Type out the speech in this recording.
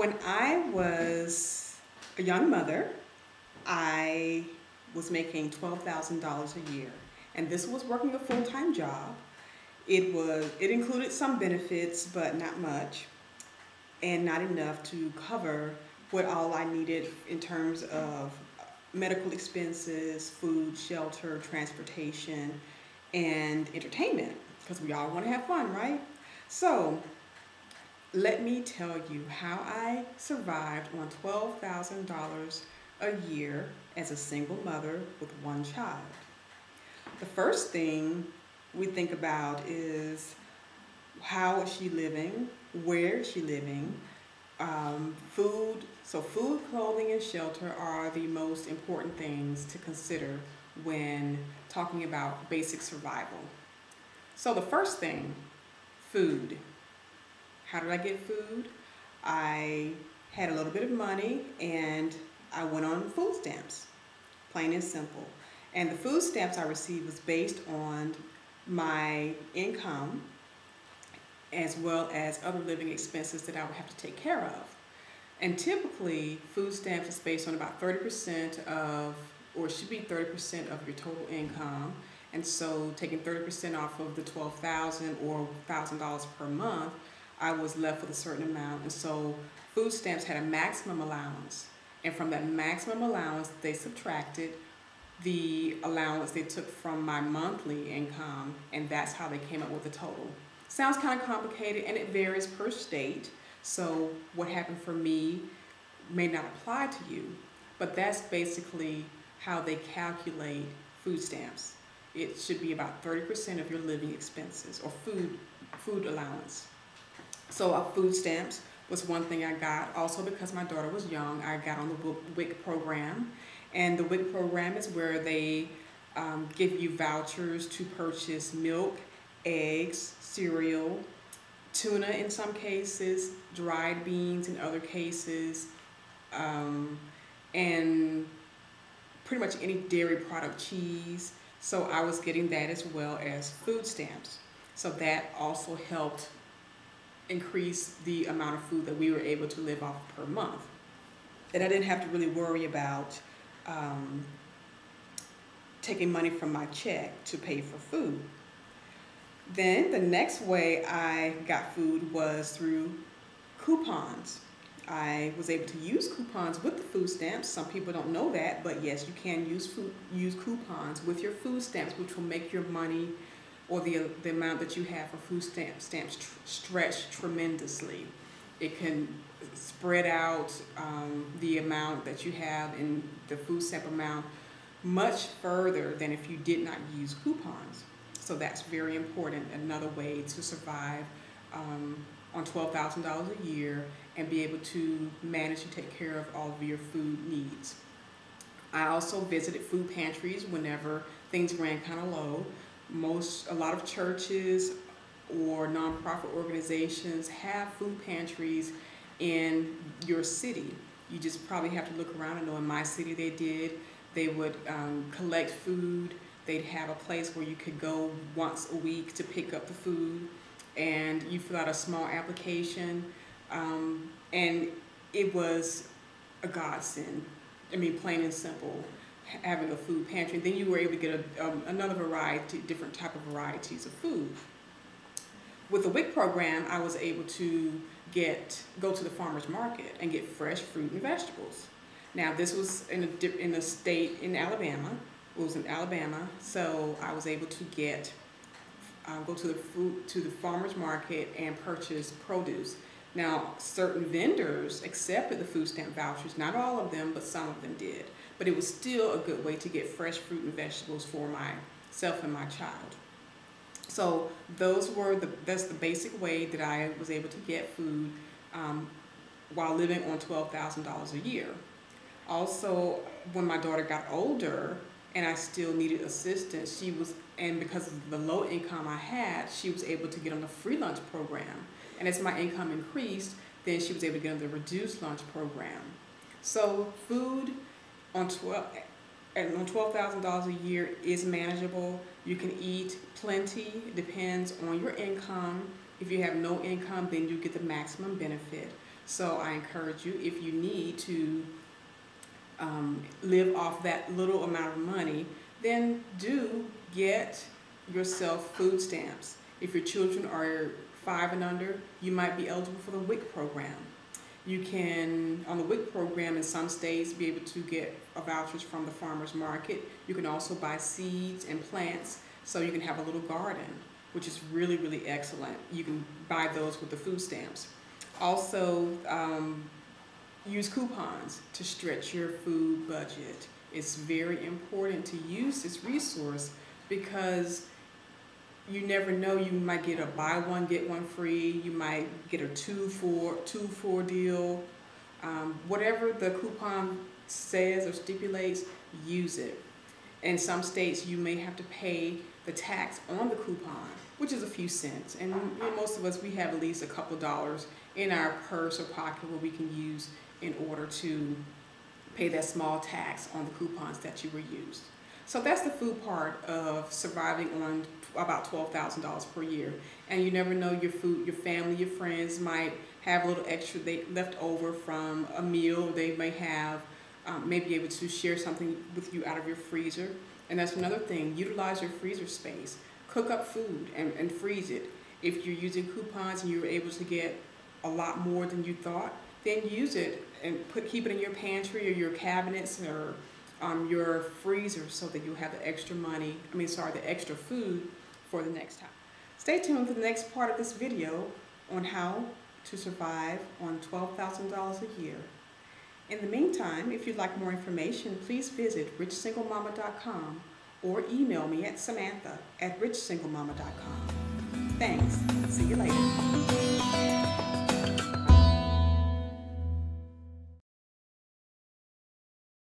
When I was a young mother, I was making $12,000 a year. And this was working a full-time job. It included some benefits, but not much, and not enough to cover what all I needed in terms of medical expenses, food, shelter, transportation, and entertainment, because we all want to have fun, right? So let me tell you how I survived on $12,000 a year as a single mother with one child. The first thing we think about is, how is she living? Where is she living? Food. So food, clothing, and shelter are the most important things to consider when talking about basic survival. So the first thing, food. How did I get food? I had a little bit of money and I went on food stamps, plain and simple. And the food stamps I received was based on my income as well as other living expenses that I would have to take care of. And typically, food stamps is based on about 30% of, or it should be 30% of your total income. And so taking 30% off of the $12,000 or $1,000 per month, I was left with a certain amount. And so food stamps had a maximum allowance. And from that maximum allowance, they subtracted the allowance they took from my monthly income, and that's how they came up with the total. Sounds kind of complicated, and it varies per state. So what happened for me may not apply to you, but that's basically how they calculate food stamps. It should be about 30% of your living expenses or food allowance. So food stamps was one thing I got. Also, because my daughter was young, I got on the WIC program. And the WIC program is where they give you vouchers to purchase milk, eggs, cereal, tuna in some cases, dried beans in other cases, and pretty much any dairy product, cheese. So I was getting that as well as food stamps. So that also helped increase the amount of food that we were able to live off per month. And I didn't have to really worry about taking money from my check to pay for food. Then the next way I got food was through coupons. I was able to use coupons with the food stamps. Some people don't know that, but yes, you can use coupons with your food stamps, which will make your money or the amount that you have for food stamps stretch tremendously. It can spread out the amount that you have in the food stamp amount much further than if you did not use coupons. So that's very important, another way to survive on $12,000 a year and be able to manage to take care of all of your food needs. I also visited food pantries whenever things ran kind of low. A lot of churches or nonprofit organizations have food pantries in your city. You just probably have to look around and know. In my city they did. They would collect food. They'd have a place where you could go once a week to pick up the food, and you fill out a small application, and it was a godsend. I mean, plain and simple, having a food pantry. Then you were able to get another variety, different type of varieties of food. With the WIC program, I was able to go to the farmer's market and get fresh fruit and vegetables. Now, this was in a state in Alabama. It was in Alabama, so I was able to go to the farmer's market and purchase produce. Now, certain vendors accepted the food stamp vouchers. Not all of them, but some of them did. But it was still a good way to get fresh fruit and vegetables for myself and my child. So that's the basic way that I was able to get food while living on $12,000 a year. Also, when my daughter got older and I still needed assistance, and because of the low income I had, she was able to get on the free lunch program. And as my income increased, then she was able to get on the reduced lunch program. So food on $12,000 a year is manageable. You can eat plenty. It depends on your income. If you have no income, then you get the maximum benefit. So I encourage you, if you need to live off that little amount of money, then do get yourself food stamps. If your children are 5 and under, you might be eligible for the WIC program. You can, on the WIC program in some states, be able to get vouchers from the farmer's market. You can also buy seeds and plants so you can have a little garden, which is really, really excellent. You can buy those with the food stamps. Also, use coupons to stretch your food budget. It's very important to use this resource because you never know, you might get a buy one, get one free, you might get a two for deal. Whatever the coupon says or stipulates, use it. In some states, you may have to pay the tax on the coupon, which is a few cents. And most of us, we have at least a couple dollars in our purse or pocket where we can use in order to pay that small tax on the coupons that you were used. So that's the food part of surviving on about $12,000 per year. And you never know, your food, your family, your friends might have a little extra they left over from a meal. They may have, may be able to share something with you out of your freezer. And that's another thing, utilize your freezer space. Cook up food and freeze it. If you're using coupons and you're able to get a lot more than you thought, then use it and keep it in your pantry or your cabinets or your freezer so that you have the extra money, the extra food for the next time. Stay tuned for the next part of this video on how to survive on $12,000 a year. In the meantime, if you'd like more information, please visit richsinglemama.com or email me at samantha@richsinglemama.com. Thanks. See you later.